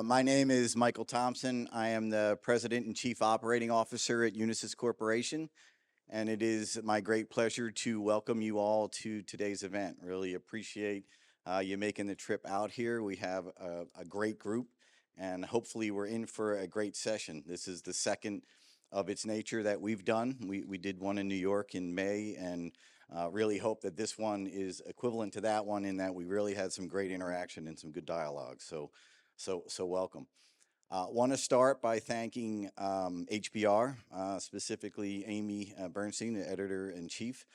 My name is Michael Thompson. I am the President and Chief Operating Officer at Unisys Corporation, and it is my great pleasure to welcome you all to today's event. Really appreciate you making the trip out here. We have a great group, and hopefully we're in for a great session. This is the second of its nature that we've done. We did one in New York in May, and really hope that this one is equivalent to that one in that we really had some great interaction and some good dialogue. So welcome. Want to start by thanking HBR, specifically Amy Bernstein, the editor-in-chief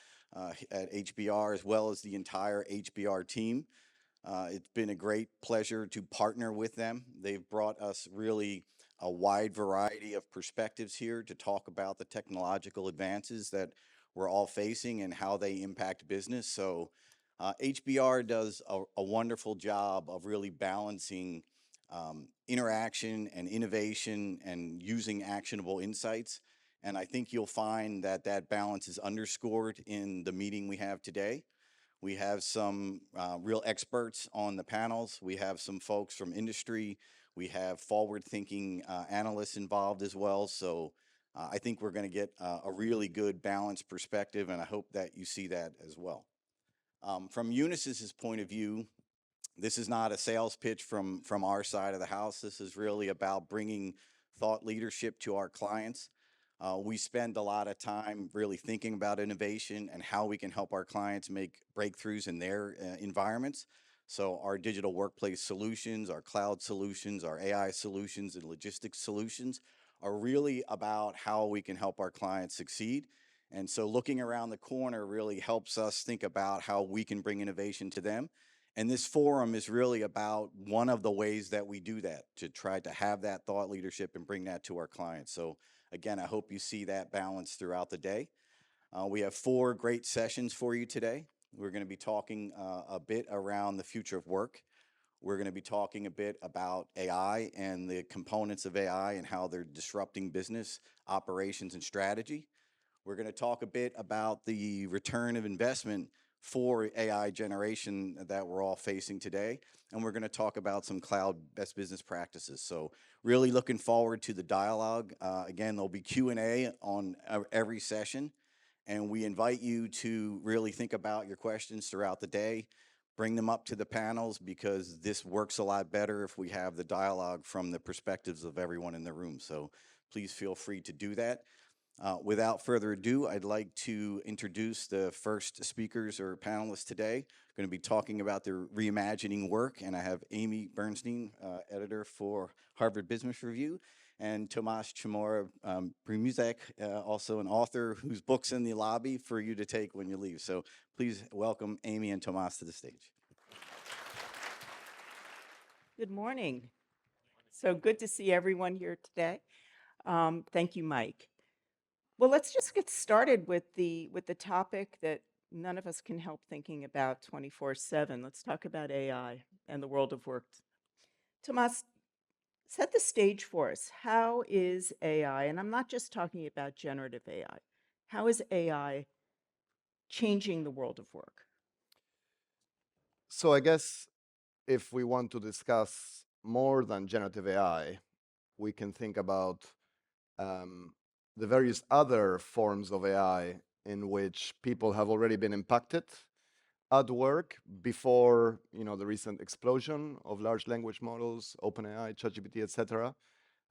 at HBR, as well as the entire HBR team. It's been a great pleasure to partner with them. They've brought us really a wide variety of perspectives here to talk about the technological advances that we're all facing and how they impact business. So HBR does a wonderful job of really balancing interaction and innovation and using actionable insights. And I think you'll find that that balance is underscored in the meeting we have today. We have some real experts on the panels. We have some folks from industry. We have forward-thinking analysts involved as well. So I think we're going to get a really good balanced perspective, and I hope that you see that as well. From Unisys's point of view, this is not a sales pitch from our side of the house. This is really about bringing thought leadership to our clients. We spend a lot of time really thinking about innovation and how we can help our clients make breakthroughs in their environments. So our digital workplace solutions, our cloud solutions, our AI solutions, and logistics solutions are really about how we can help our clients succeed. And so looking around the corner really helps us think about how we can bring innovation to them. And this forum is really about one of the ways that we do that, to try to have that thought leadership and bring that to our clients. So again, I hope you see that balance throughout the day. We have 4 great sessions for you today. We're going to be talking a bit around the future of work. We're going to be talking a bit about AI and the components of AI and how they're disrupting business operations and strategy. We're going to talk a bit about the return of investment for AI generation that we're all facing today. And we're going to talk about some cloud best business practices. So really looking forward to the dialogue. Again, there'll be Q&A on every session. And we invite you to really think about your questions throughout the day. Bring them up to the panels, because this works a lot better if we have the dialogue from the perspectives of everyone in the room. So please feel free to do that. Without further ado, I'd like to introduce the first speakers or panelists today. We're going to be talking about their reimagining work, and I have Amy Bernstein, editor for Harvard Business Review, and Tomas Chamorro Primuzek, also an author whose book's in the lobby for you to take when you leave. So please welcome Amy and Tomas to the stage. Good morning. So good to see everyone here today. Thank you, Mike. Well, let's just get started with the topic that none of us can help thinking about 24/7. Let's talk about AI and the world of work. Tomas, set the stage for us. How is AI, and I'm not just talking about generative AI, how is AI changing the world of work? So I guess if we want to discuss more than generative AI, we can think about the various other forms of AI in which people have already been impacted at work before, the recent explosion of large language models, OpenAI, ChatGPT, etc.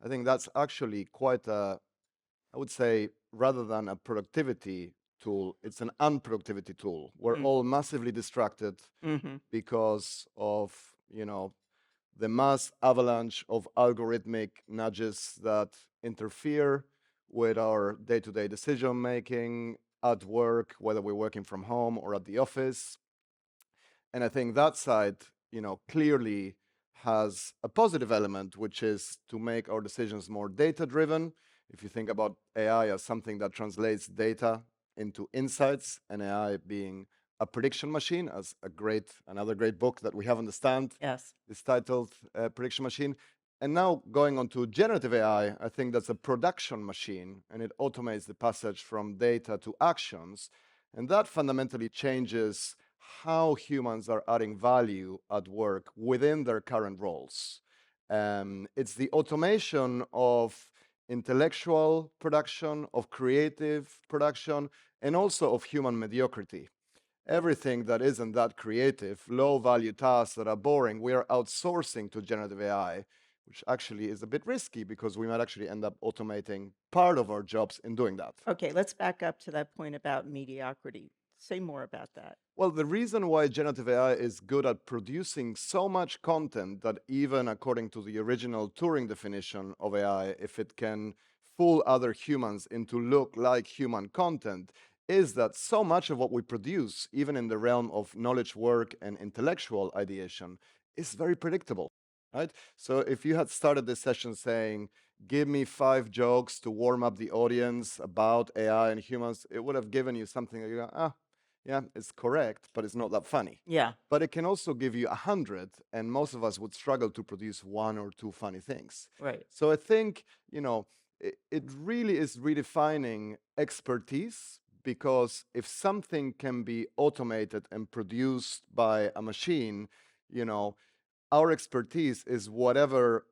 I think that's actually quite a, I would say, rather than a productivity tool, it's an unproductivity tool. We're all massively distracted because of, the mass avalanche of algorithmic nudges that interfere with our day-to-day decision making at work, whether we're working from home or at the office. And I think that side, clearly has a positive element, which is to make our decisions more data-driven. If you think about AI as something that translates data into insights, and AI being a prediction machine, as another great book that we have on the stand is titled Prediction Machine. And now going on to generative AI, I think that's a production machine, and it automates the passage from data to actions. And that fundamentally changes how humans are adding value at work within their current roles. It's the automation of intellectual production, of creative production, and also of human mediocrity. Everything that isn't that creative, low-value tasks that are boring, we are outsourcing to generative AI, which actually is a bit risky because we might actually end up automating part of our jobs in doing that. Okay, let's back up to that point about mediocrity. Say more about that. Well, the reason why generative AI is good at producing so much content that even according to the original Turing definition of AI, if it can fool other humans into look like human content, is that so much of what we produce, even in the realm of knowledge work and intellectual ideation, is very predictable, right? So if you had started this session saying, give me 5 jokes to warm up the audience about AI and humans, it would have given you something that you go, yeah, it's correct, but it's not that funny. Yeah. But it can also give you 100, and most of us would struggle to produce 1 or 2 funny things. Right. So I think, it really is redefining expertise, because if something can be automated and produced by a machine, our expertise is whatever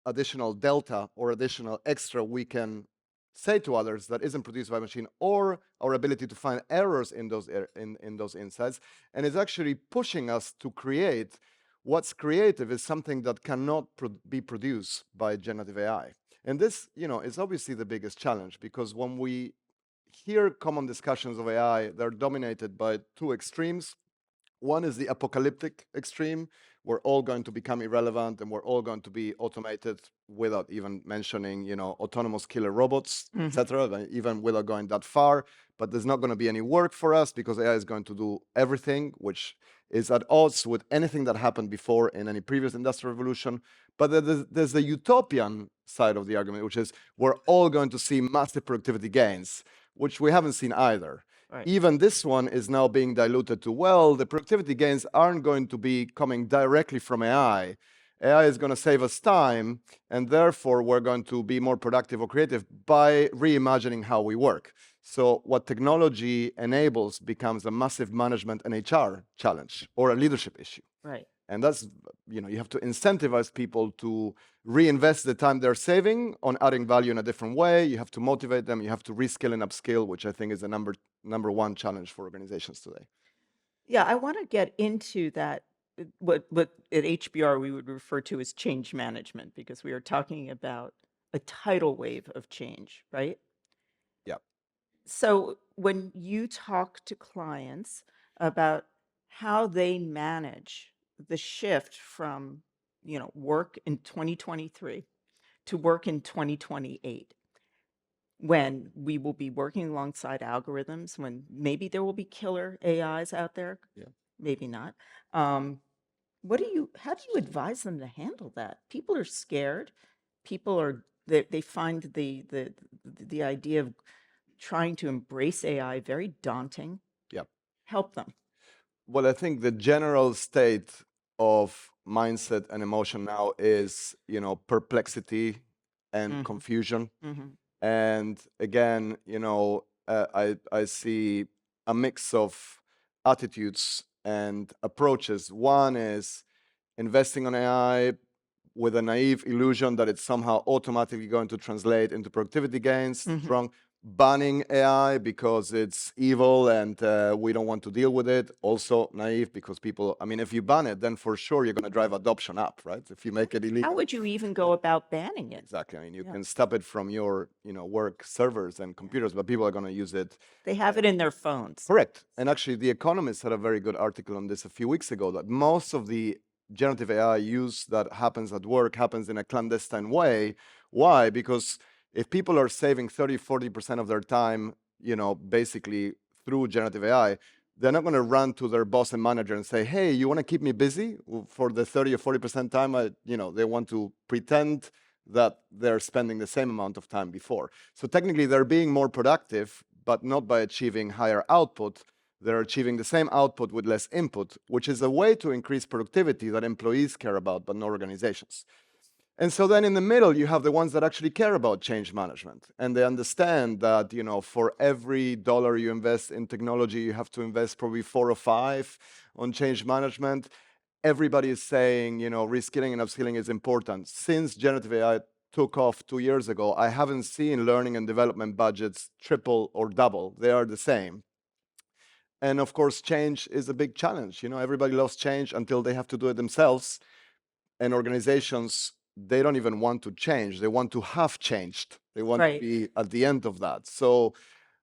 additional delta or additional extra we can say to others that isn't produced by a machine, or our ability to find errors in those insights, and it's actually pushing us to create what's creative is something that cannot be produced by generative AI. And this, is obviously the biggest challenge, because when we hear common discussions of AI, they're dominated by 2 extremes. One is the apocalyptic extreme. We're all going to become irrelevant and we're all going to be automated, without even mentioning, autonomous killer robots, etc., even without going that far. But there's not going to be any work for us because AI is going to do everything, which is at odds with anything that happened before in any previous industrial revolution. But there's the utopian side of the argument, which is we're all going to see massive productivity gains, which we haven't seen either. Right. Even this one is now being diluted to, well, the productivity gains aren't going to be coming directly from AI. AI is going to save us time, and therefore we're going to be more productive or creative by reimagining how we work. So what technology enables becomes a massive management and HR challenge or a leadership issue. Right. And that's, you have to incentivize people to reinvest the time they're saving on adding value in a different way. You have to motivate them. You have to reskill and upskill, which I think is the number one challenge for organizations today. Yeah, I want to get into that, what at HBR we would refer to as change management, because we are talking about a tidal wave of change, right? Yeah. So when you talk to clients about how they manage the shift from, work in 2023 to work in 2028, when we will be working alongside algorithms, when maybe there will be killer AIs out there, Yeah. maybe not. How do you advise them to handle that? People are scared. They find the idea of trying to embrace AI very daunting. Yeah. Help them. Well, I think the general state of mindset and emotion now is, perplexity and confusion. And again, I see a mix of attitudes and approaches. One is investing on AI with a naive illusion that it's somehow automatically going to translate into productivity gains. Strong banning AI because it's evil and we don't want to deal with it. Also naive, because people, if you ban it, then for sure you're going to drive adoption up, right? If you make it illegal. How would you even go about banning it? Exactly. You can stop it from your, work servers and computers, but people are going to use it. They have it in their phones. Correct. And actually, The Economist had a very good article on this a few weeks ago, that most of the generative AI use that happens at work happens in a clandestine way. Why? Because if people are saving 30-40% of their time, basically through generative AI, they're not going to run to their boss and manager and say, hey, you want to keep me busy for the 30 or 40% time? They want to pretend that they're spending the same amount of time before. So technically, they're being more productive, but not by achieving higher output. They're achieving the same output with less input, which is a way to increase productivity that employees care about, but not organizations. And so then in the middle, you have the ones that actually care about change management. And they understand that, for every dollar you invest in technology, you have to invest probably 4 or 5 on change management. everybody is saying, reskilling and upskilling is important. Since generative AI took off 2 years ago, I haven't seen learning and development budgets triple or double. They are the same. And of course, change is a big challenge. Everybody loves change until they have to do it themselves. And organizations, they don't even want to change. They want to have changed. They want to Right. be at the end of that. So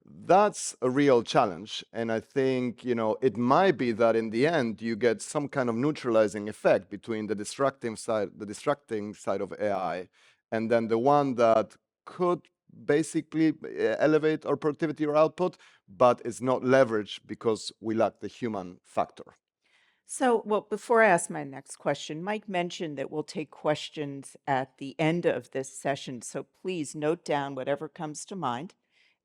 that's a real challenge. And I think, it might be that in the end, you get some kind of neutralizing effect between the distracting side of AI, and then the one that could basically elevate our productivity or output, but is not leveraged because we lack the human factor. So, well, before I ask my next question, Mike mentioned that we'll take questions at the end of this session. So please note down whatever comes to mind,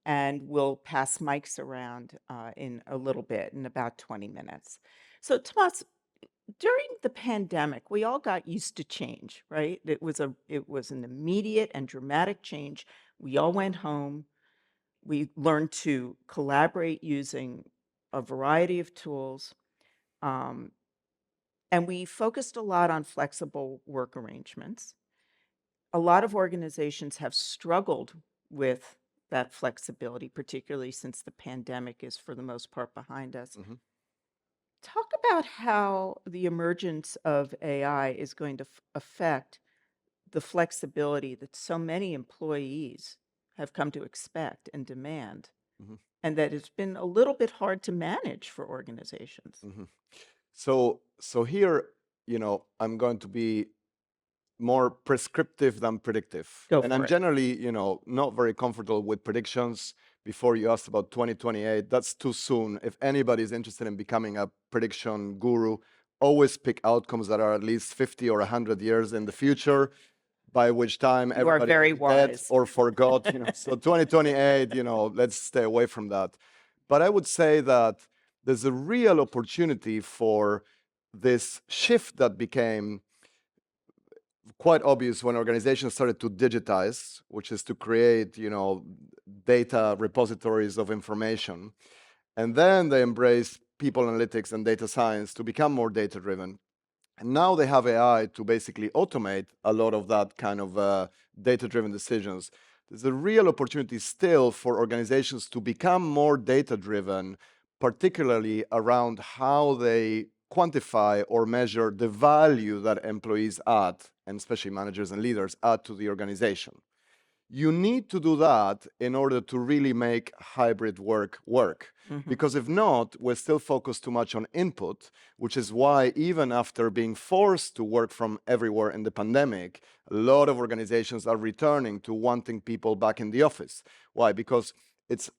and we'll pass mics around in a little bit, in about 20 minutes. So, Tomas, during the pandemic, we all got used to change, right? It was an immediate and dramatic change. We all went home. We learned to collaborate using a variety of tools. And we focused a lot on flexible work arrangements. A lot of organizations have struggled with that flexibility, particularly since the pandemic is, for the most part, behind us. Mhm. Talk about how the emergence of AI is going to affect the flexibility that so many employees have come to expect and demand, Mhm. and that it's been a little bit hard to manage for organizations. Mhm. So here, I'm going to be more prescriptive than predictive. Go And for I'm it. generally, not very comfortable with predictions. Before you asked about 2028, that's too soon. If anybody's interested in becoming a prediction guru, always pick outcomes that are at least 50 or 100 years in the future, by which time You are everybody very is dead wise. or forgot. So 2028, let's stay away from that. But I would say that there's a real opportunity for this shift that became quite obvious when organizations started to digitize, which is to create, data repositories of information. And then they embraced people analytics and data science to become more data driven. And now they have AI to basically automate a lot of that kind of data driven decisions. There's a real opportunity still for organizations to become more data driven, particularly around how they quantify or measure the value that employees add, and especially managers and leaders add to the organization. You need to do that in order to really make hybrid work work. Mhm. Because if not, we're still focused too much on input, which is why even after being forced to work from everywhere in the pandemic, a lot of organizations are returning to wanting people back in the office. Why? Because it's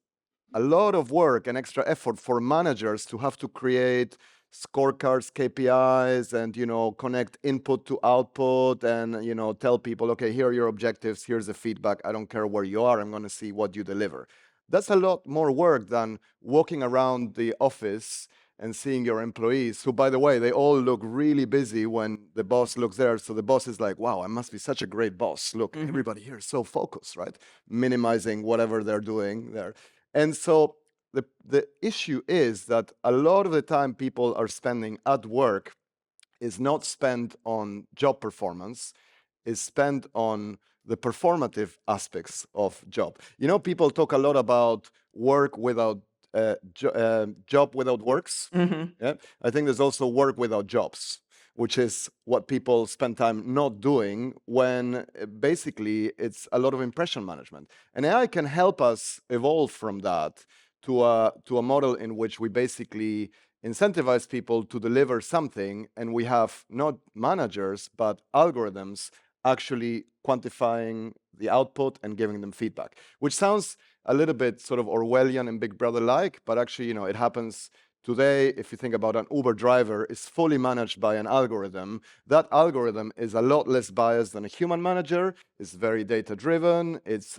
a lot of work and extra effort for managers to have to create scorecards, KPIs, and connect input to output, and tell people, okay, here are your objectives, here's the feedback. I don't care where you are, I'm going to see what you deliver. That's a lot more work than walking around the office and seeing your employees, who, by the way, they all look really busy when the boss looks there. So the boss is like, wow, I must be such a great boss. Look, Mhm. everybody here is so focused, right? Minimizing whatever they're doing there. And so the issue is that a lot of the time people are spending at work is not spent on job performance, is spent on the performative aspects of job. People talk a lot about work without job without works. Mhm. Yeah? I think there's also work without jobs, which is what people spend time not doing when basically it's a lot of impression management. And AI can help us evolve from that to a model in which we basically incentivize people to deliver something, and we have not managers, but algorithms actually quantifying the output and giving them feedback, which sounds a little bit sort of Orwellian and Big Brother-like, but actually, it happens today. If you think about an Uber driver, is fully managed by an algorithm. That algorithm is a lot less biased than a human manager. It's very data-driven. It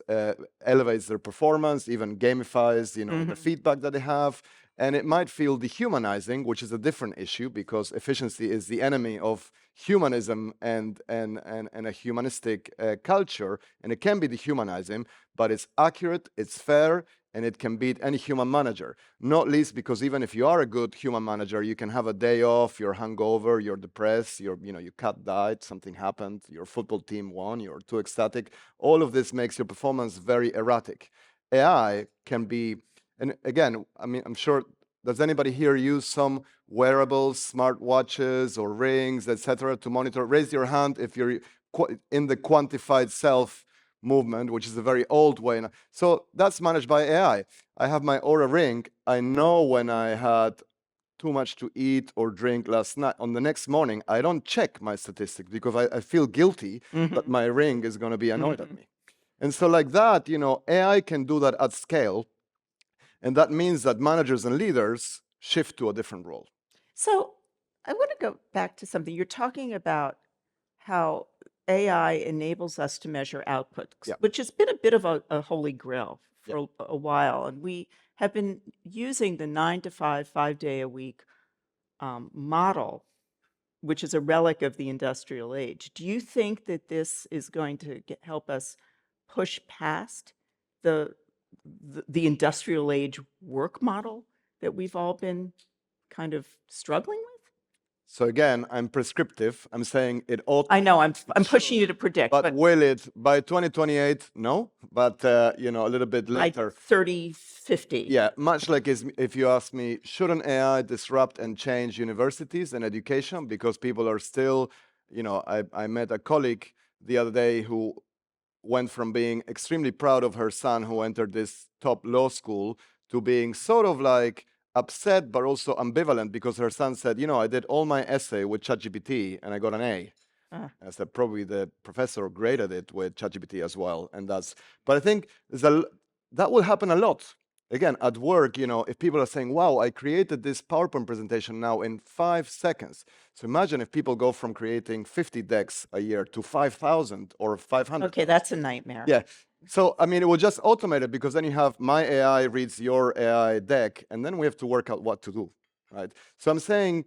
elevates their performance, even gamifies, the Mhm. feedback that they have. And it might feel dehumanizing, which is a different issue, because efficiency is the enemy of humanism and a humanistic culture, and it can be dehumanizing, but it's accurate, it's fair, and it can beat any human manager. Not least because even if you are a good human manager, you can have a day off, you're hungover, you're depressed, your cat died, something happened, your football team won, you're too ecstatic. All of this makes your performance very erratic. AI can be, and again, I mean, I'm sure, does anybody here use some wearables, smartwatches or rings, etc., to monitor? Raise your hand if you're in the quantified self movement, which is a very old way. So that's managed by AI. I have my Aura ring. I know when I had too much to eat or drink last night. On the next morning, I don't check my statistics because I feel guilty that my ring is going to be annoyed at me. And so like that, AI can do that at scale. And that means that managers and leaders shift to a different role. So I want to go back to something. You're talking about how AI enables us to measure output, Yeah. which has been a bit of a holy grail Yeah. for a while. And we have been using the 9 to 5, 5 day a week model, which is a relic of the industrial age. Do you think that this is going to help us push past the industrial age work model that we've all been kind of struggling with? So again, I'm prescriptive. I'm saying it ought. I know I'm It pushing should. you to predict, But but will it by 2028? No, but a little bit by later. 3050. Yeah, much like if you ask me, shouldn't AI disrupt and change universities and education? Because people are still, I met a colleague the other day who went from being extremely proud of her son who entered this top law school to being sort of like upset but also ambivalent because her son said, I did all my essay with ChatGPT and I got an A. I said probably the professor graded it with ChatGPT as well, and but I think that will happen a lot. Again, at work, if people are saying, wow, I created this PowerPoint presentation now in 5 seconds. So imagine if people go from creating 50 decks a year to 5,000 or 500. Okay, that's a nightmare. Yeah. So, I mean, it will just automate it because then you have my AI reads your AI deck, and then we have to work out what to do, right? So I'm saying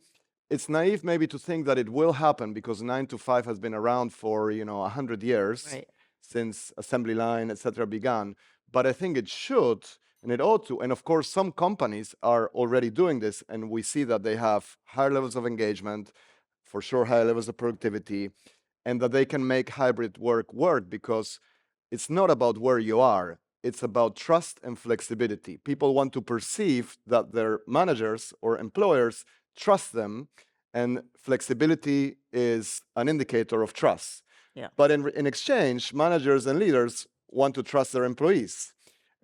it's naive maybe to think that it will happen because 9 to 5 has been around for, 100 years Right. since assembly line, etc., began. But I think it should, and it ought to. And of course, some companies are already doing this, and we see that they have higher levels of engagement, for sure, higher levels of productivity, and that they can make hybrid work because it's not about where you are. It's about trust and flexibility. People want to perceive that their managers or employers trust them, and flexibility is an indicator of trust. Yeah. But in exchange, managers and leaders want to trust their employees.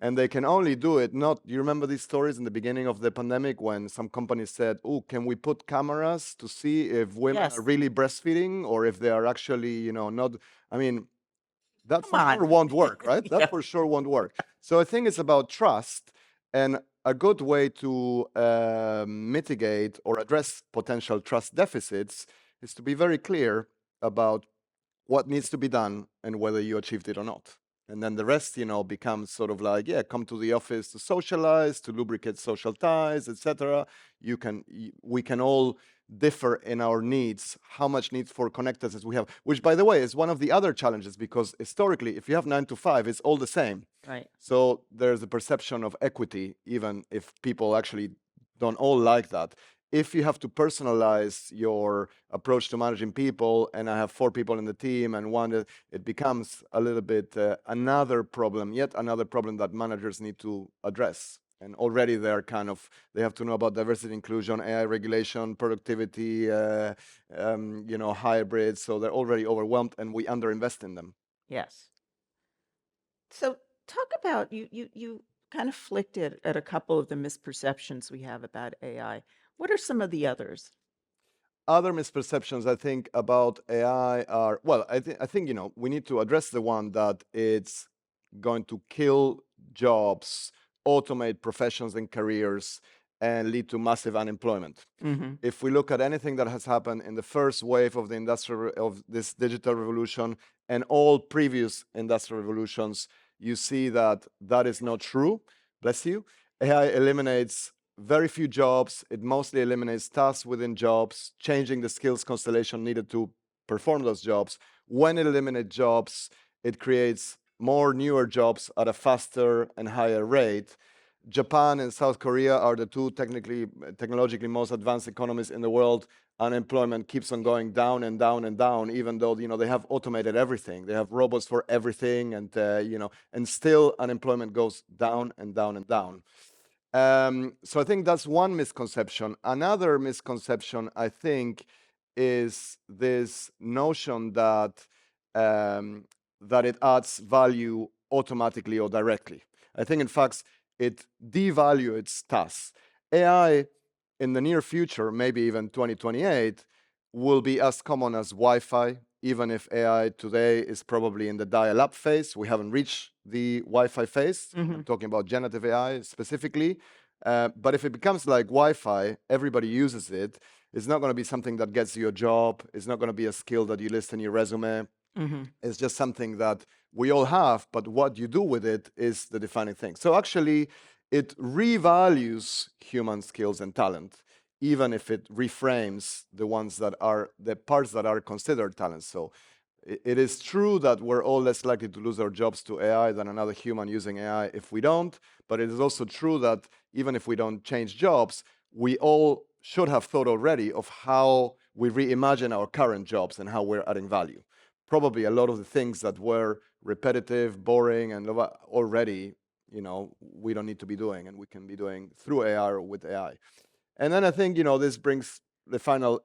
And they can only do it not, you remember these stories in the beginning of the pandemic when some companies said, oh, can we put cameras to see if women Yes. are really breastfeeding or if they are actually, not, I mean, that Come for on. sure won't work, right? Yeah. That for sure won't work. So I think it's about trust, and a good way to mitigate or address potential trust deficits is to be very clear about what needs to be done and whether you achieved it or not. And then the rest, becomes sort of like, yeah, come to the office to socialize, to lubricate social ties, etc. We can all differ in our needs, how much needs for connectedness we have, which, by the way, is one of the other challenges because historically, if you have 9 to 5, it's all the same. Right. So there's a perception of equity, even if people actually don't all like that. If you have to personalize your approach to managing people, and I have 4 people in the team and one, it becomes a little bit another problem, yet another problem that managers need to address. And already they have to know about diversity, inclusion, AI regulation, productivity, hybrids. So they're already overwhelmed, and we underinvest in them. Yes. So talk about you kind of flicked it at a couple of the misperceptions we have about AI. What are some of the others? Other misperceptions I think about AI are, well, I think we need to address the one that it's going to kill jobs, automate professions and careers, and lead to massive unemployment. If we look at anything that has happened in the first wave of of this digital revolution and all previous industrial revolutions, you see that that is not true. Bless you. AI eliminates very few jobs. It mostly eliminates tasks within jobs, changing the skills constellation needed to perform those jobs. When it eliminates jobs, it creates more newer jobs at a faster and higher rate. Japan and South Korea are the two technologically most advanced economies in the world. Unemployment keeps on going down and down and down, even though they have automated everything. They have robots for everything, and and still unemployment goes down and down and down. So I think that's one misconception. Another misconception, I think, is this notion that that it adds value automatically or directly. I think, in fact, it devalues tasks. AI in the near future, maybe even 2028, will be as common as Wi-Fi, even if AI today is probably in the dial-up phase. We haven't reached the Wi-Fi phase. I'm talking about generative AI specifically. But if it becomes like Wi-Fi, everybody uses it. It's not going to be something that gets you a job. It's not going to be a skill that you list in your resume. It's just something that we all have, but what you do with it is the defining thing. So actually, it revalues human skills and talent, even if it reframes the parts that are considered talents. So it is true that we're all less likely to lose our jobs to AI than another human using AI if we don't, but it is also true that even if we don't change jobs, we all should have thought already of how we reimagine our current jobs and how we're adding value. Probably a lot of the things that were repetitive, boring, and already, we don't need to be doing, and we can be doing through AI or with AI. And then I think, this brings the final,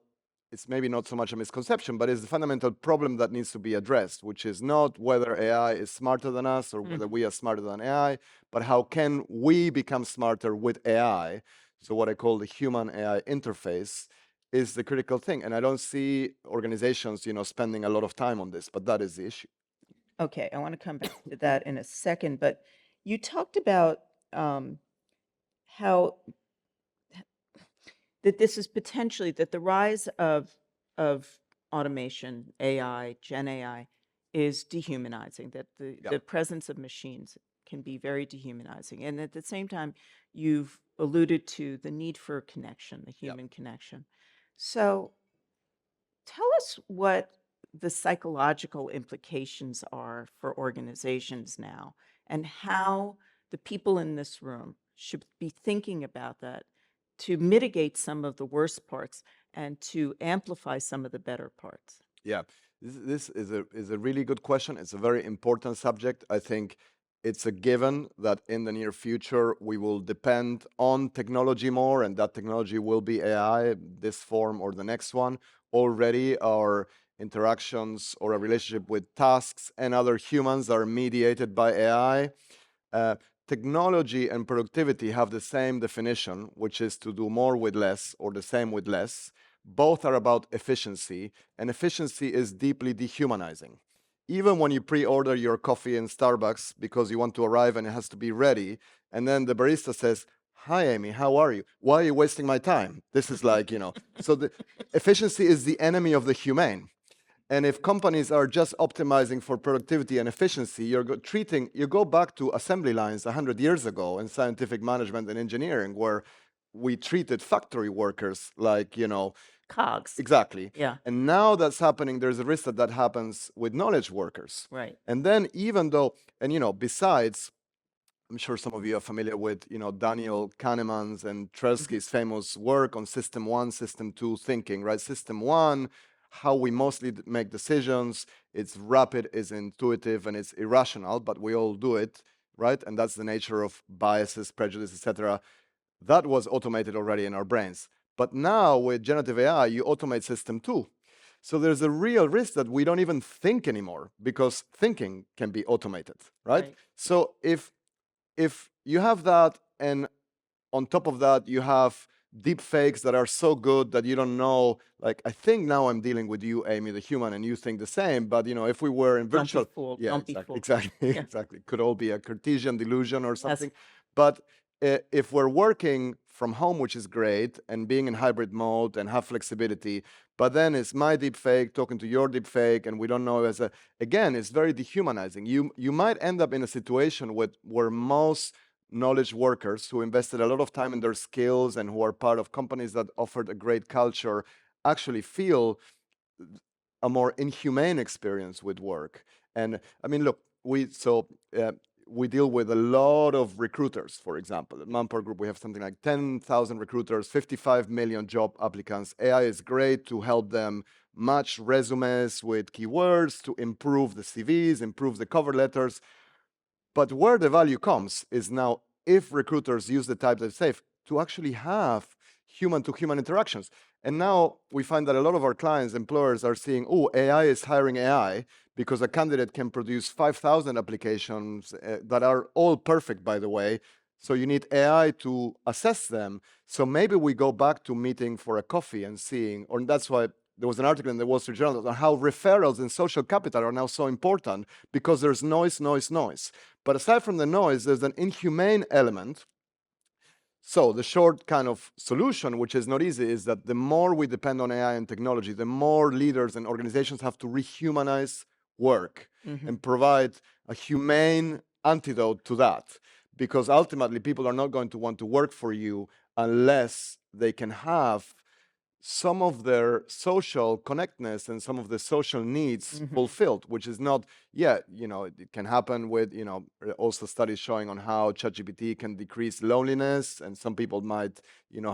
it's maybe not so much a misconception, but it's the fundamental problem that needs to be addressed, which is not whether AI is smarter than us or whether we are smarter than AI, but how can we become smarter with AI? So what I call the human-AI interface is the critical thing. And I don't see organizations, spending a lot of time on this, but that is the issue. Okay, I want to come back to that in a second, but you talked about how that this is potentially that the rise of automation, AI, Gen AI, is dehumanizing. That the presence of machines can be very dehumanizing, and at the same time, you've alluded to the need for connection, the human connection. So, tell us what the psychological implications are for organizations now, and how the people in this room should be thinking about that to mitigate some of the worst parts and to amplify some of the better parts. Yeah, this is a really good question. It's a very important subject. I think it's a given that in the near future we will depend on technology more, and that technology will be AI, this form or the next one. Already our interactions or a relationship with tasks and other humans are mediated by AI. Technology and productivity have the same definition, which is to do more with less or the same with less. Both are about efficiency, and efficiency is deeply dehumanizing. Even when you pre-order your coffee in Starbucks because you want to arrive and it has to be ready, and then the barista says, "Hi, Amy, how are you? Why are you wasting my time?" This is like, so the efficiency is the enemy of the humane. And if companies are just optimizing for productivity and efficiency, you go back to assembly lines 100 years ago in scientific management and engineering, where we treated factory workers like, Cogs. exactly. Yeah. And now that's happening, there's a risk that that happens with knowledge workers. Right. And then even though, and besides, I'm sure some of you are familiar with, Daniel Kahneman's and Tversky's famous work on System 1, System 2 thinking, right? System 1, how we mostly make decisions. It's rapid, it's intuitive, and it's irrational, but we all do it, right? And that's the nature of biases, prejudice, etc. That was automated already in our brains. But now with generative AI, you automate System 2. So there's a real risk that we don't even think anymore because thinking can be automated, right? So if you have that, and on top of that, you have deep fakes that are so good that you don't know, like, I think now I'm dealing with you, Amy, the human, and you think the same, but if we were in virtual... Don't be fooled. Yeah, Don't be exactly, fooled. exactly, Yeah. exactly. Could all be a Cartesian delusion or Yes. something. But if we're working from home, which is great, and being in hybrid mode and have flexibility, but then it's my deep fake talking to your deep fake, and we don't know again, it's very dehumanizing. You might end up in a situation where most knowledge workers who invested a lot of time in their skills and who are part of companies that offered a great culture actually feel a more inhumane experience with work. And I mean, look, we deal with a lot of recruiters, for example. At Manpower Group, we have something like 10,000 recruiters, 55 million job applicants. AI is great to help them match resumes with keywords, to improve the CVs, improve the cover letters. But where the value comes is now if recruiters use the type that's safe to actually have human-to-human interactions. And now we find that a lot of our clients, employers are seeing, oh, AI is hiring AI because a candidate can produce 5,000 applications that are all perfect, by the way. So you need AI to assess them. So maybe we go back to meeting for a coffee and seeing, or that's why there was an article in the Wall Street Journal on how referrals in social capital are now so important because there's noise, noise, noise. But aside from the noise, there's an inhumane element. So the short kind of solution, which is not easy, is that the more we depend on AI and technology, the more leaders and organizations have to rehumanize work and provide a humane antidote to that. Because ultimately, people are not going to want to work for you unless they can have some of their social connectedness and some of the social needs fulfilled, which is not yet, it can happen with, also studies showing on how ChatGPT can decrease loneliness, and some people might,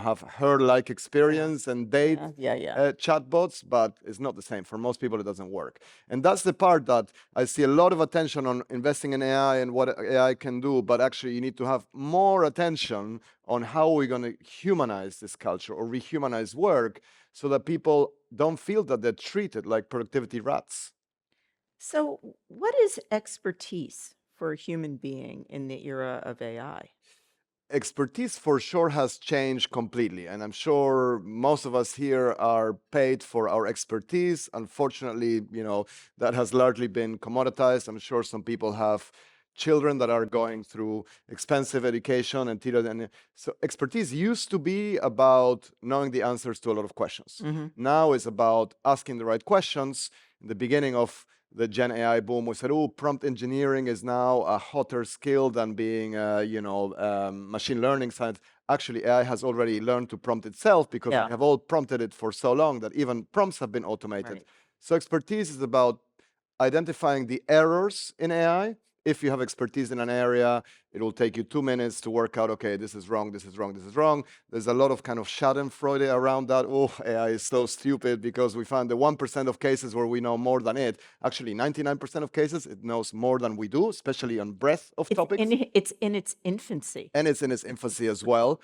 have her-like experience and date chatbots, but it's not the same. For most people, it doesn't work. And that's the part that I see a lot of attention on investing in AI and what AI can do, but actually you need to have more attention on how we're going to humanize this culture or rehumanize work so that people don't feel that they're treated like productivity rats. So, what is expertise for a human being in the era of AI? Expertise for sure has changed completely, and I'm sure most of us here are paid for our expertise. Unfortunately, that has largely been commoditized. I'm sure some people have children that are going through expensive education and so expertise used to be about knowing the answers to a lot of questions. Now it's about asking the right questions. In the beginning of the Gen AI boom, we said, oh, prompt engineering is now a hotter skill than being, machine learning science. Actually, AI has already learned to prompt itself because we have all prompted it for so long that even prompts have been automated. Right. So expertise is about identifying the errors in AI. If you have expertise in an area, it will take you 2 minutes to work out, okay, this is wrong, this is wrong, this is wrong. There's a lot of kind of schadenfreude around that. Oh, AI is so stupid because we found the 1% of cases where we know more than it. Actually, 99% of cases, it knows more than we do, especially on breadth of topics. It's in its infancy. And it's in its infancy as well.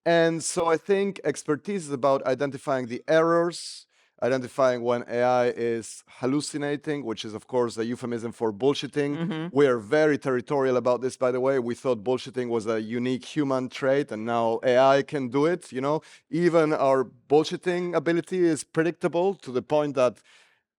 And so I think expertise is about identifying the errors, identifying when AI is hallucinating, which is, of course, a euphemism for bullshitting. We are very territorial about this, by the way. We thought bullshitting was a unique human trait, and now AI can do it. Even our bullshitting ability is predictable to the point that,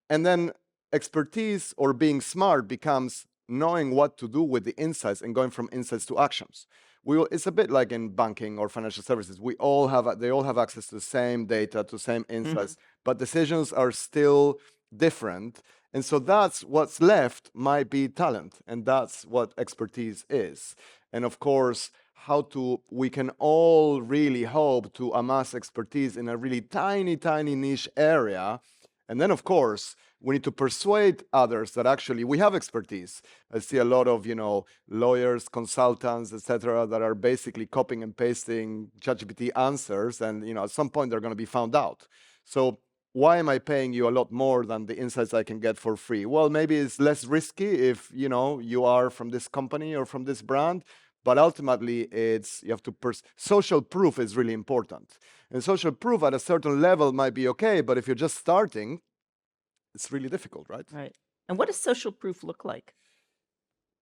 and then expertise or being smart becomes knowing what to do with the insights and going from insights to actions. It's a bit like in banking or financial services. They all have access to the same data, to the same insights, but decisions are still different. And so that's what's left might be talent, and that's what expertise is. And of course, we can all really hope to amass expertise in a really tiny, tiny niche area. And then, of course, we need to persuade others that actually we have expertise. I see a lot of, lawyers, consultants, etc., that are basically copying and pasting ChatGPT answers, and at some point they're going to be found out. So why am I paying you a lot more than the insights I can get for free? Well, maybe it's less risky if you are from this company or from this brand. But ultimately, you have to social proof is really important. And social proof at a certain level might be okay, but if you're just starting, it's really difficult, right? Right. And what does social proof look like?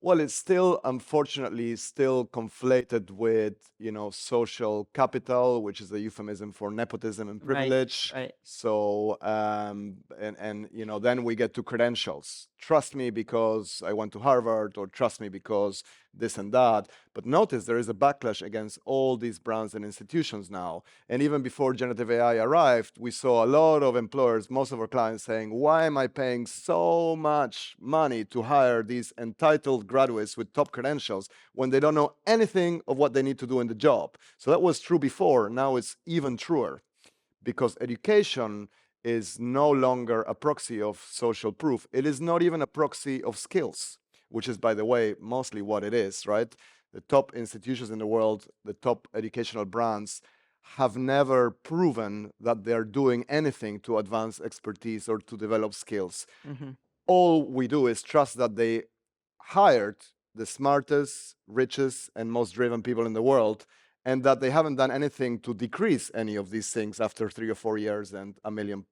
Well, it's still, unfortunately, still conflated with, social capital, which is a euphemism for nepotism and privilege. Right. So, then we get to credentials. Trust me because I went to Harvard, or trust me because this and that. But notice there is a backlash against all these brands and institutions now. And even before generative AI arrived, we saw a lot of employers, most of our clients saying, why am I paying so much money to hire these entitled graduates with top credentials when they don't know anything of what they need to do in the job? So that was true before. Now it's even truer because education is no longer a proxy of social proof. It is not even a proxy of skills. which is, by the way, mostly what it is, right? The top institutions in the world, the top educational brands, have never proven that they're doing anything to advance expertise or to develop skills. All we do is trust that they hired the smartest, richest, and most driven people in the world, and that they haven't done anything to decrease any of these things after 3 or 4 years and $1 million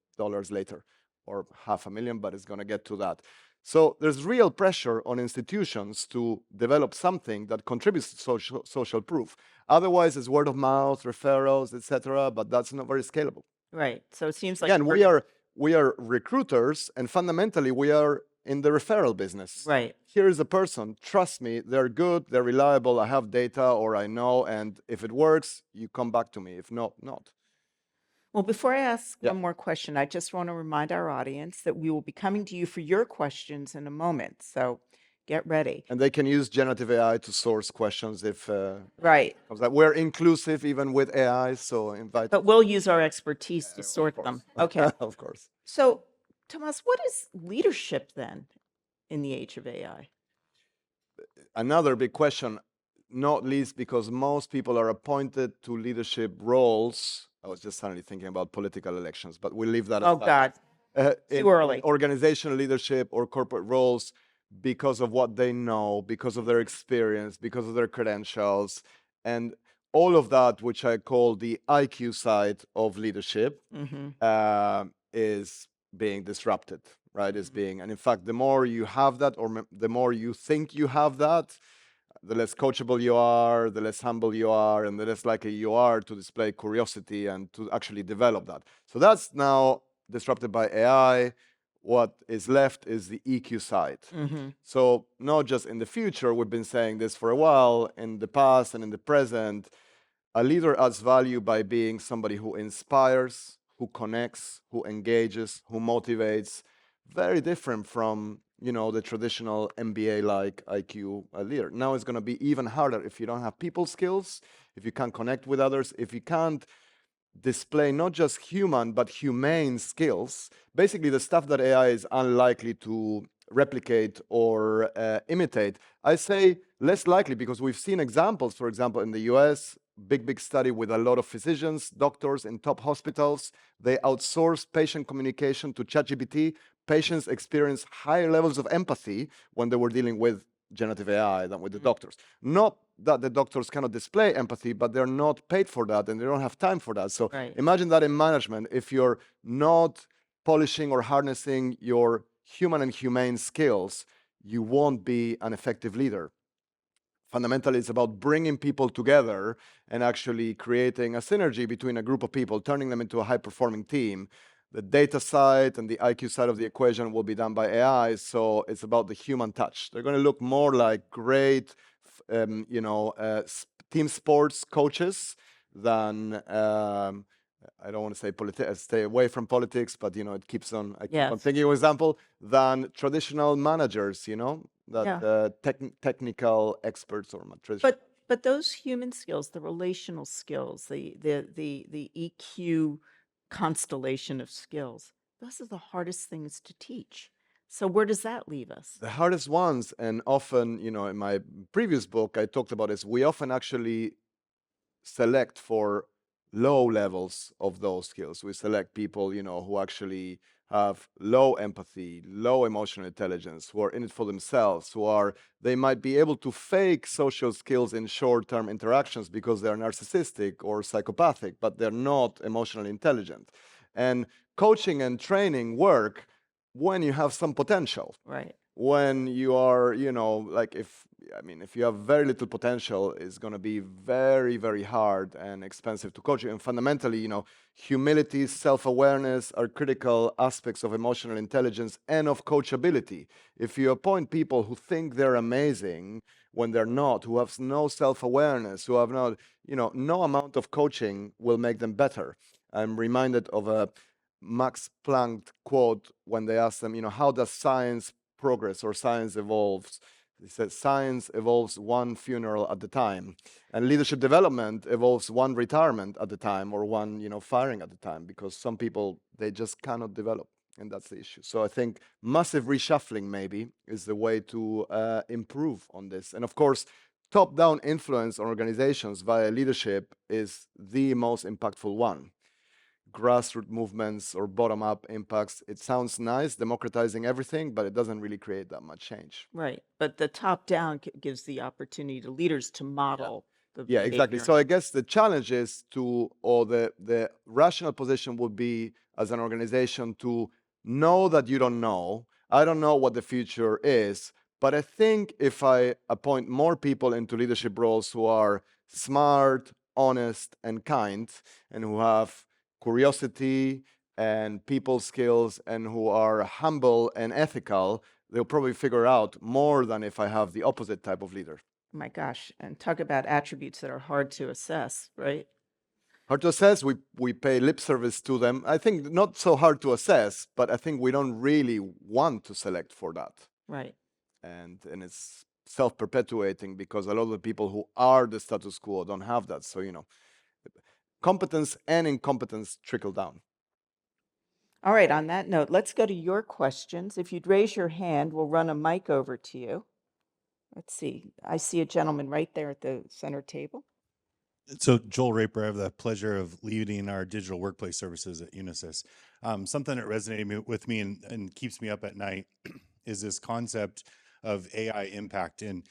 later, or $500,000, but it's going to get to that. So there's real pressure on institutions to develop something that contributes to social proof. Otherwise, it's word of mouth, referrals, etc., but that's not very scalable. Right. So it seems like Again, we are recruiters, and fundamentally we are in the referral business. right. Here is a person, trust me, they're good, they're reliable, I have data or I know, and if it works, you come back to me. If not, not. Well, before I ask Yeah. one more question, I just want to remind our audience that we will be coming to you for your questions in a moment. So get ready. And they can use generative AI to source questions if Right. we're inclusive even with AI, so invite. But we'll use our expertise to Of sort course. them. Okay. Of course. So, Tomas, what is leadership then in the age of AI? Another big question, not least because most people are appointed to leadership roles. I was just suddenly thinking about political elections, but we'll leave that Oh, aside. God. In early. organizational leadership or corporate roles because of what they know, because of their experience, because of their credentials, and all of that, which I call the IQ side of leadership, is being disrupted, right? Is being, and in fact, the more you have that, or the more you think you have that, the less coachable you are, the less humble you are, and the less likely you are to display curiosity and to actually develop that. So that's now disrupted by AI. What is left is the EQ side. So not just in the future, we've been saying this for a while, in the past and in the present, a leader adds value by being somebody who inspires, who connects, who engages, who motivates. Very different from, the traditional MBA-like IQ leader. Now it's going to be even harder if you don't have people skills, if you can't connect with others, if you can't display not just human but humane skills. Basically, the stuff that AI is unlikely to replicate or imitate. I say less likely because we've seen examples, for example, in the US, big study with a lot of physicians, doctors in top hospitals. They outsource patient communication to ChatGPT. Patients experience higher levels of empathy when they were dealing with generative AI than with the doctors. Not that the doctors cannot display empathy, but they're not paid for that and they don't have time for that. So Right. imagine that in management, if you're not polishing or harnessing your human and humane skills, you won't be an effective leader. Fundamentally, it's about bringing people together and actually creating a synergy between a group of people, turning them into a high-performing team. The data side and the IQ side of the equation will be done by AI, so it's about the human touch. They're going to look more like great, team sports coaches than I don't want to say stay away from politics, but it keeps on. I keep on Yes. thinking of example than traditional managers. That technical experts or traditional. But those human skills, the relational skills, the EQ constellation of skills, those are the hardest things to teach. So where does that leave us? The hardest ones, and often, in my previous book, I talked about this. We often actually select for low levels of those skills. We select people, who actually have low empathy, low emotional intelligence, who are in it for themselves, they might be able to fake social skills in short-term interactions because they're narcissistic or psychopathic, but they're not emotionally intelligent. And coaching and training work when you have some potential. Right. When you are, if you have very little potential, it's going to be very, very hard and expensive to coach you. And fundamentally, humility, self-awareness are critical aspects of emotional intelligence and of coachability. If you appoint people who think they're amazing when they're not, who have no self-awareness, who have not, no amount of coaching will make them better. I'm reminded of a Max Planck quote when they asked them, how does science progress or science evolves? He said, science evolves one funeral at a time, and leadership development evolves one retirement at a time or one, firing at a time, because some people, they just cannot develop And that's the issue. So I think massive reshuffling maybe is the way to improve on this. And of course, top-down influence on organizations via leadership is the most impactful one. Grassroots movements or bottom-up impacts, it sounds nice, democratizing everything, but it doesn't really create that much change. Right. But the top down gives the opportunity to leaders to model the Yeah, exactly. behavior. So I guess the challenge is to, or the rational position would be as an organization to know that you don't know. I don't know what the future is, but I think if I appoint more people into leadership roles who are smart, honest, and kind, and who have curiosity and people skills, and who are humble and ethical, they'll probably figure out more than if I have the opposite type of leader. My gosh, and talk about attributes that are hard to assess, right? Hard to assess, we pay lip service to them. I think not so hard to assess, but I think we don't really want to select for that. Right. And it's self-perpetuating because a lot of the people who are the status quo don't have that. So, competence and incompetence trickle down. All right, on that note, let's go to your questions. If you'd raise your hand, we'll run a mic over to you. Let's see. I see a gentleman right there at the center table. So Joel Raper, I have the pleasure of leading our digital workplace services at Unisys. Something that resonated with me and keeps me up at night is this concept of AI impact. In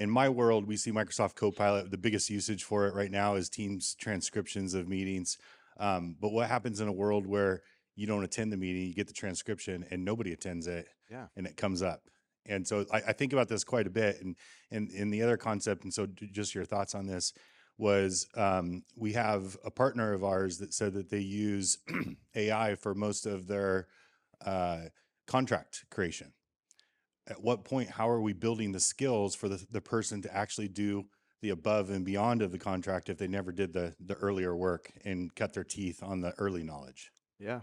my world, we see Microsoft Copilot. The biggest usage for it right now is Teams transcriptions of meetings. But what happens in a world where you don't attend the meeting, you get the transcription, and nobody attends it, and it comes up? And so I think about this quite a bit. And the other concept, and so just your thoughts on this, was we have a partner of ours that said that they use AI for most of their contract creation. At what point, how are we building the skills for the person to actually do the above and beyond of the contract if they never did the earlier work and cut their teeth on the early knowledge? Yeah.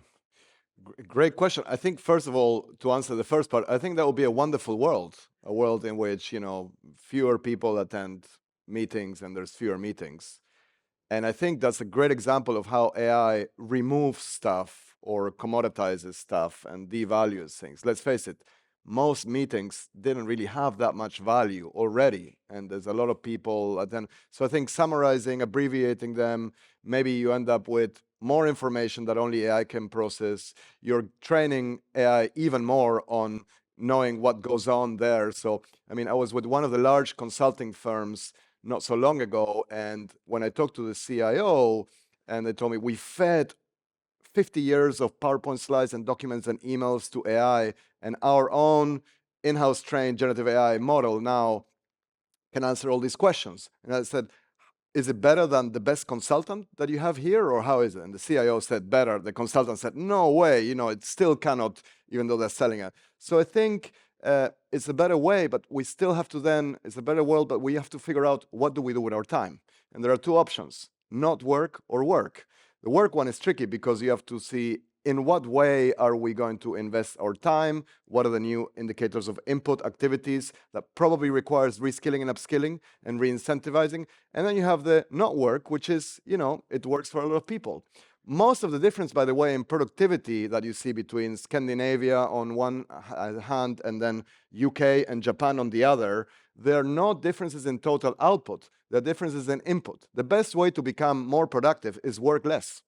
Great question. I think, first of all, to answer the first part, I think that would be a wonderful world, a world in which, fewer people attend meetings and there's fewer meetings. And I think that's a great example of how AI removes stuff or commoditizes stuff and devalues things. Let's face it, most meetings didn't really have that much value already, and there's a lot of people attend. So I think summarizing, abbreviating them, maybe you end up with more information that only AI can process. You're training AI even more on knowing what goes on there. So, I was with one of the large consulting firms not so long ago, and when I talked to the CIO, and they told me we fed 50 years of PowerPoint slides and documents and emails to AI, and our own in-house trained generative AI model now can answer all these questions. And I said, is it better than the best consultant that you have here, or how is it? And the CIO said better. The consultant said, no way, it still cannot, even though they're selling it. So I think it's a better way, but we still have to it's a better world, but we have to figure out what do we do with our time. And there are two options, not work or work. The work one is tricky because you have to see in what way are we going to invest our time? What are the new indicators of input activities that probably requires reskilling and upskilling and re-incentivizing? And then you have the not work, which is, it works for a lot of people. Most of the difference, by the way, in productivity that you see between Scandinavia on one hand and then UK and Japan on the other, there are no differences in total output. There are differences in input. The best way to become more productive is work less.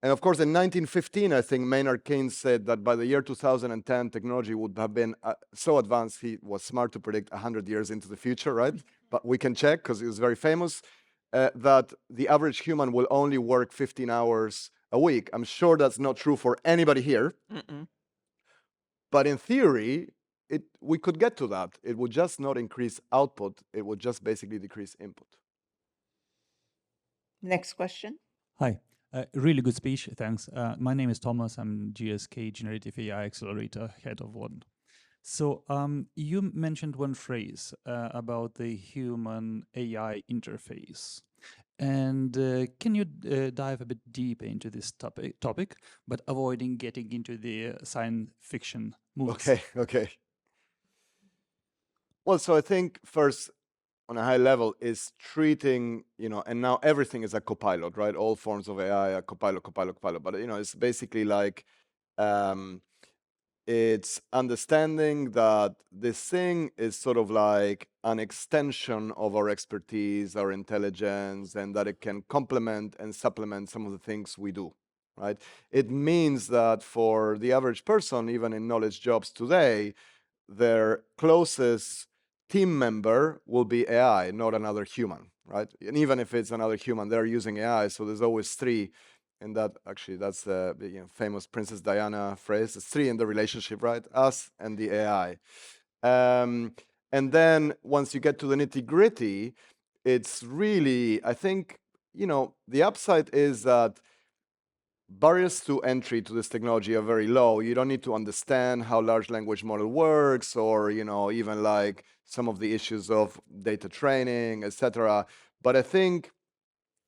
And of course, in 1915, I think Maynard Keynes said that by the year 2010, technology would have been so advanced, he was smart to predict 100 years into the future, right? But we can check, because he was very famous, that the average human will only work 15 hours a week. I'm sure that's not true for anybody here. But in theory, we could get to that. It would just not increase output. It would just basically decrease input. Next question. Hi. Really good speech, thanks. My name is Thomas. I'm GSK Generative AI Accelerator, head of one. So you mentioned one phrase about the human AI interface. And can you dive a bit deeper into this topic, but avoiding getting into the science fiction movies? Okay. Well, so I think first, on a high level, is treating, and now everything is a copilot, right? All forms of AI are copilot. But, it's basically like It's understanding that this thing is sort of like an extension of our expertise, our intelligence, and that it can complement and supplement some of the things we do, right? It means that for the average person, even in knowledge jobs today, their closest team member will be AI, not another human, right? And even if it's another human, they're using AI, so there's always three. And that actually, that's the famous Princess Diana phrase. It's three in the relationship, right? Us and the AI. And then once you get to the nitty gritty, it's really, I think, the upside is that barriers to entry to this technology are very low. You don't need to understand how large language model works, or even like some of the issues of data training, etc. But I think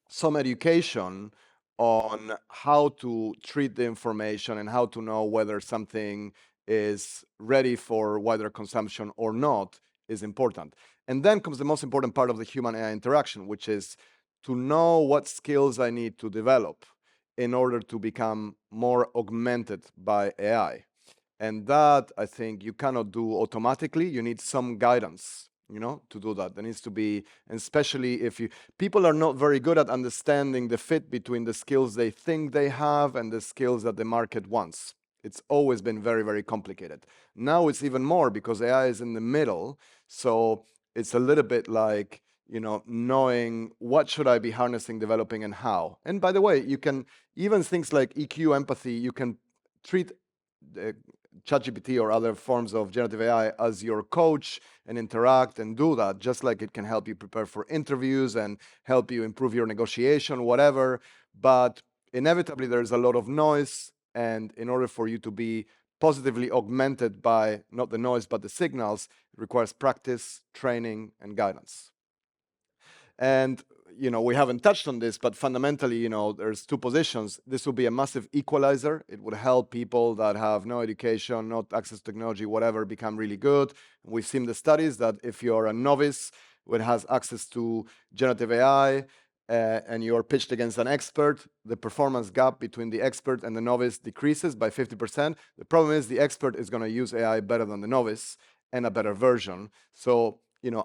some education on how to treat the information and how to know whether something is ready for wider consumption or not is important. And then comes the most important part of the human AI interaction, which is to know what skills I need to develop in order to become more augmented by AI. And that, I think, you cannot do automatically. You need some guidance, to do that. There needs to be, and especially if people are not very good at understanding the fit between the skills they think they have and the skills that the market wants. It's always been very, very complicated. Now it's even more because AI is in the middle. So it's a little bit like, knowing what should I be harnessing, developing, and how. And by the way, you can, even things like EQ, empathy, you can treat ChatGPT or other forms of generative AI as your coach and interact and do that, just like it can help you prepare for interviews and help you improve your negotiation, whatever. But inevitably, there's a lot of noise. And in order for you to be positively augmented by not the noise, but the signals, it requires practice, training, and guidance. And we haven't touched on this, but fundamentally, there's two positions. This will be a massive equalizer. It would help people that have no education, not access to technology, whatever, become really good. We've seen the studies that if you're a novice who has access to generative AI and you're pitched against an expert, the performance gap between the expert and the novice decreases by 50%. The problem is the expert is going to use AI better than the novice and a better version. So,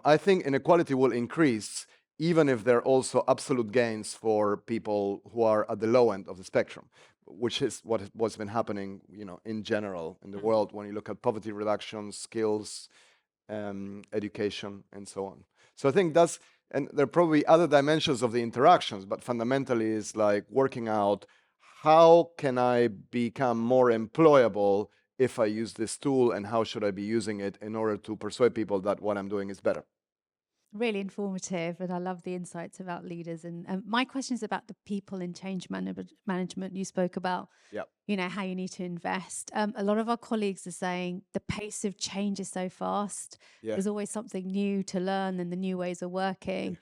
I think inequality will increase, even if there are also absolute gains for people who are at the low end of the spectrum, which is what's been happening, in general in the world when you look at poverty reduction, skills, education, and so on. So I think and there are probably other dimensions of the interactions, but fundamentally it's like working out how can I become more employable if I use this tool, and how should I be using it in order to persuade people that what I'm doing is better. Really informative, and I love the insights about leaders. And my question is about the people in change management. You spoke about, Yep. How you need to invest. A lot of our colleagues are saying the pace of change is so fast. Yeah. There's always something new to learn and the new ways of working.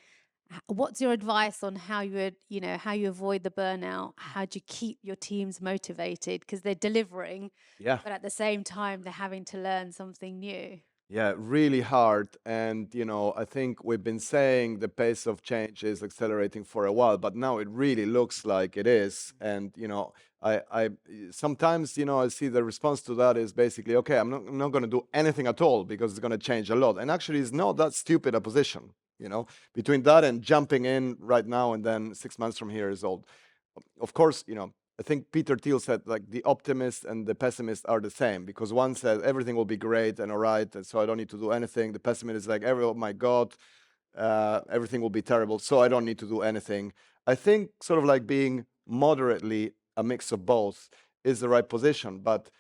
What's your advice on how you would, how you avoid the burnout? How do you keep your teams motivated? Because they're delivering, but at the same time, they're having to learn something new. Yeah, really hard. And, I think we've been saying the pace of change is accelerating for a while, but now it really looks like it is. And, I sometimes, I see the response to that is basically, okay, I'm not going to do anything at all because it's going to change a lot. And actually, it's not that stupid a position, between that and jumping in right now and then 6 months from here is old. Of course, I think Peter Thiel said, like, the optimist and the pessimist are the same, because one says everything will be great and all right, and so I don't need to do anything. The pessimist is like, oh my God, everything will be terrible, so I don't need to do anything. I think sort of like being moderately a mix of both is the right position, but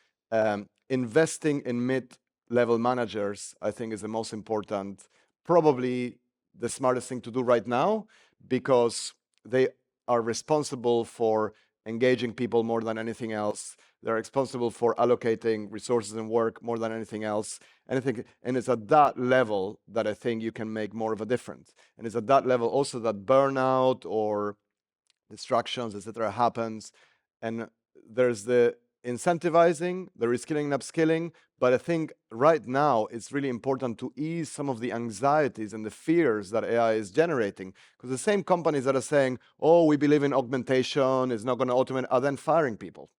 investing in mid-level managers, I think, is the most important, probably the smartest thing to do right now, because they are responsible for engaging people more than anything else. They're responsible for allocating resources and work more than anything else. And it's at that level that I think you can make more of a difference. And it's at that level also that burnout or distractions, etc., happens. And there's the incentivizing, the reskilling and upskilling. But I think right now it's really important to ease some of the anxieties and the fears that AI is generating. Because the same companies that are saying, oh, we believe in augmentation, it's not going to automate, are then firing people,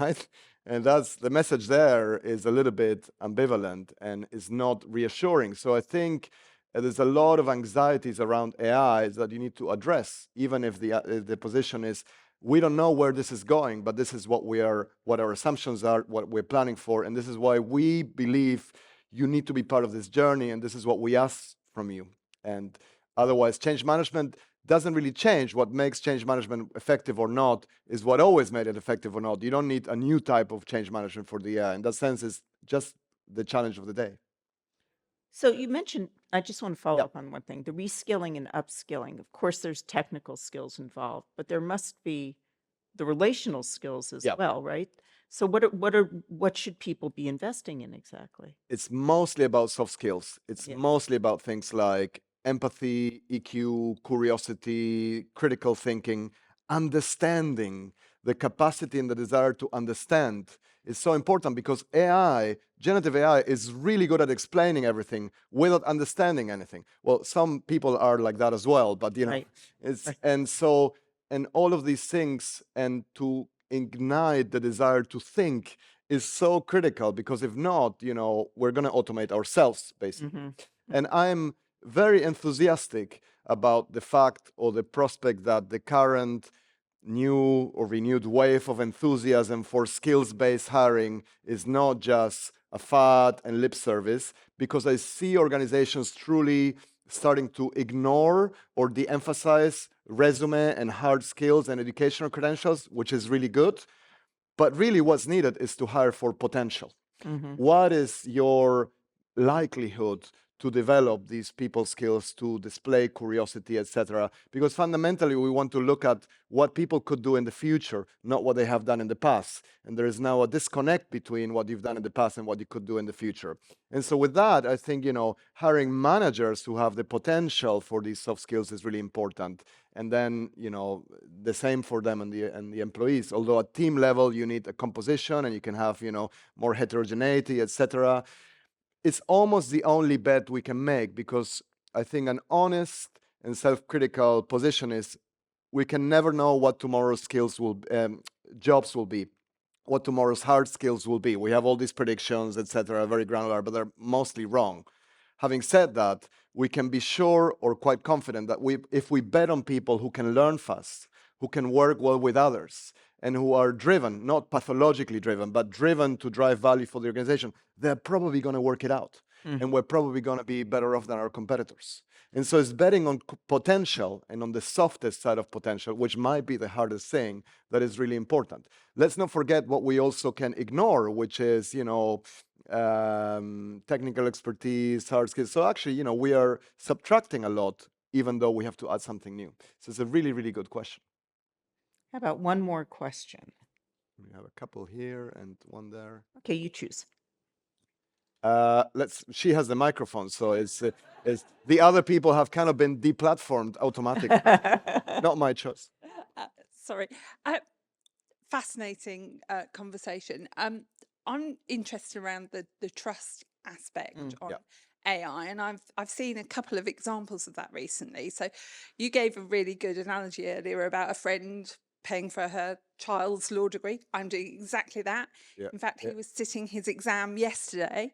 right? And that's the message there is a little bit ambivalent and is not reassuring. So I think there's a lot of anxieties around AI that you need to address, even if the position is, we don't know where this is going, but this is what our assumptions are, what we're planning for, and this is why we believe you need to be part of this journey, and this is what we ask from you. And otherwise, change management doesn't really change. What makes change management effective or not is what always made it effective or not. You don't need a new type of change management for the AI. In that sense, it's just the challenge of the day. So you mentioned, I just want to follow Yeah. up on one thing, the reskilling and upskilling. Of course, there's technical skills involved, but there must be the relational skills as Yeah. well, right? So what should people be investing in exactly? It's mostly about soft skills. It's Yeah. mostly about things like empathy, EQ, curiosity, critical thinking, understanding. The capacity and the desire to understand is so important because AI, generative AI, is really good at explaining everything without understanding anything. Well, some people are like that as well, but Right. it's Right. and all of these things, and to ignite the desire to think is so critical, because if not, we're going to automate ourselves, basically. Mhm. And I'm very enthusiastic about the fact or the prospect that the current new or renewed wave of enthusiasm for skills-based hiring is not just a fad and lip service, because I see organizations truly starting to ignore or de-emphasize resume and hard skills and educational credentials, which is really good. But really what's needed is to hire for potential. Mhm. What is your likelihood to develop these people skills, to display curiosity, etc.? Because fundamentally, we want to look at what people could do in the future, not what they have done in the past. And there is now a disconnect between what you've done in the past and what you could do in the future. And so with that, I think, hiring managers who have the potential for these soft skills is really important. And then, the same for them and the employees. Although at team level, you need a composition and you can have, more heterogeneity, etc. It's almost the only bet we can make, because I think an honest and self-critical position is we can never know what tomorrow's jobs will be, what tomorrow's hard skills will be. We have all these predictions, etc., very granular, but they're mostly wrong. Having said that, we can be sure or quite confident that if we bet on people who can learn fast, who can work well with others, and who are driven, not pathologically driven, but driven to drive value for the organization, they're probably going to work it out. Mhm. And we're probably going to be better off than our competitors. And so it's betting on potential and on the softest side of potential, which might be the hardest thing, that is really important. Let's not forget what we also can ignore, which is, technical expertise, hard skills. So actually, we are subtracting a lot, even though we have to add something new. So it's a really, really good question. How about one more question? We have a couple here and one there. Okay, you choose. She has the microphone, so it's the other people have kind of been deplatformed automatically. Not my choice. Sorry. Fascinating conversation. I'm interested around the trust aspect on Yeah. AI, and I've seen a couple of examples of that recently. So you gave a really good analogy earlier about a friend paying for her child's law degree. I'm doing exactly that. Yeah. In fact, Yeah. he was sitting his exam yesterday.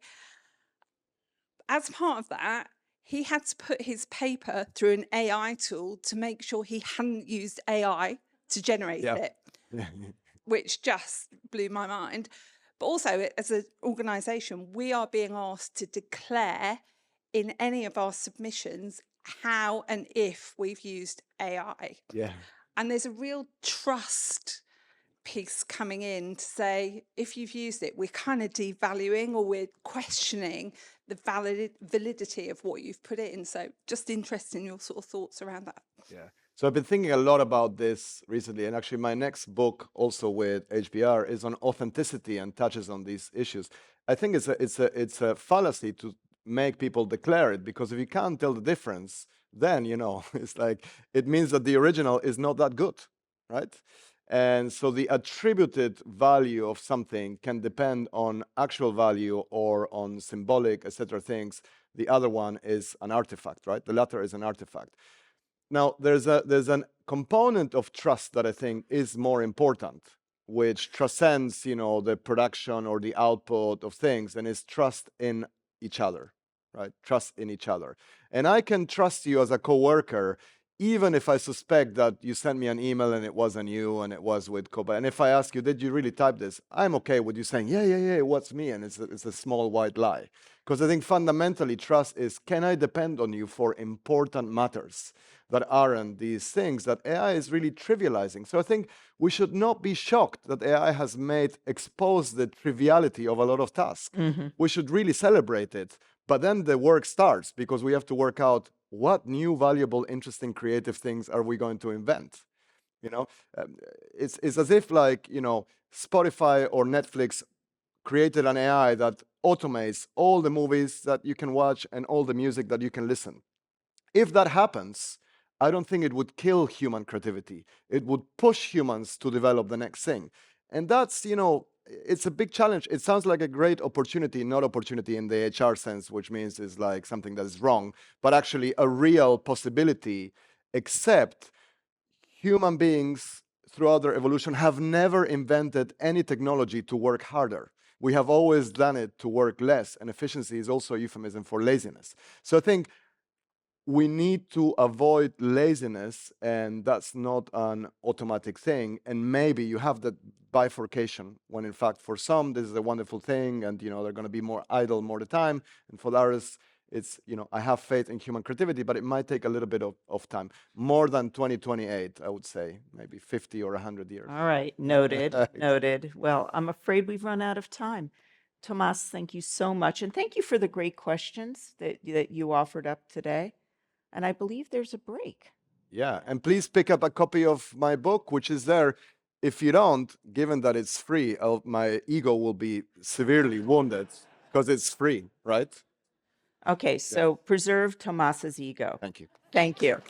As part of that, he had to put his paper through an AI tool to make sure he hadn't used AI to generate Yeah. it, Yeah. which just blew my mind. But also, as an organisation, we are being asked to declare in any of our submissions how and if we've used AI. Yeah. And there's a real trust piece coming in to say, if you've used it, we're kind of devaluing or we're questioning the validity of what you've put in. So just interested in your sort of thoughts around that. Yeah. So I've been thinking a lot about this recently, and actually my next book, also with HBR, is on authenticity and touches on these issues. I think it's a fallacy to make people declare it, because if you can't tell the difference, then it's like it means that the original is not that good, right? And so the attributed value of something can depend on actual value or on symbolic, etc. things. The other one is an artifact, right? The latter is an artifact. Now, there's a component of trust that I think is more important, which transcends, the production or the output of things, and is trust in each other, right? Trust in each other. And I can trust you as a coworker, even if I suspect that you sent me an email and it wasn't you and it was with Koba. And if I ask you, did you really type this? I'm okay with you saying, yeah, it was me, and it's a small white lie. Because I think fundamentally trust is, can I depend on you for important matters that aren't these things that AI is really trivializing? So I think we should not be shocked that AI has exposed the triviality of a lot of tasks. We should really celebrate it. But then the work starts, because we have to work out what new, valuable, interesting, creative things are we going to invent. It's as if Spotify or Netflix created an AI that automates all the movies that you can watch and all the music that you can listen. If that happens, I don't think it would kill human creativity. It would push humans to develop the next thing. And that's, it's a big challenge. It sounds like a great opportunity, not opportunity in the HR sense, which means it's like something that is wrong, but actually a real possibility, except human beings throughout their evolution have never invented any technology to work harder. We have always done it to work less, and efficiency is also a euphemism for laziness. So I think we need to avoid laziness, and that's not an automatic thing. And maybe you have that bifurcation when, in fact, for some, this is a wonderful thing, and they're going to be more idle more the time. And for others, it's, I have faith in human creativity, but it might take a little bit of time. More than 2028, I would say, maybe 50 or 100 years. All right, noted, noted. Well, I'm afraid we've run out of time. Tomas, thank you so much. And thank you for the great questions that you offered up today. And I believe there's a break. Yeah, and please pick up a copy of my book, which is there. If you don't, given that it's free, my ego will be severely wounded because it's free, right? Okay, so preserve Tomas's ego. Thank you. Thank you.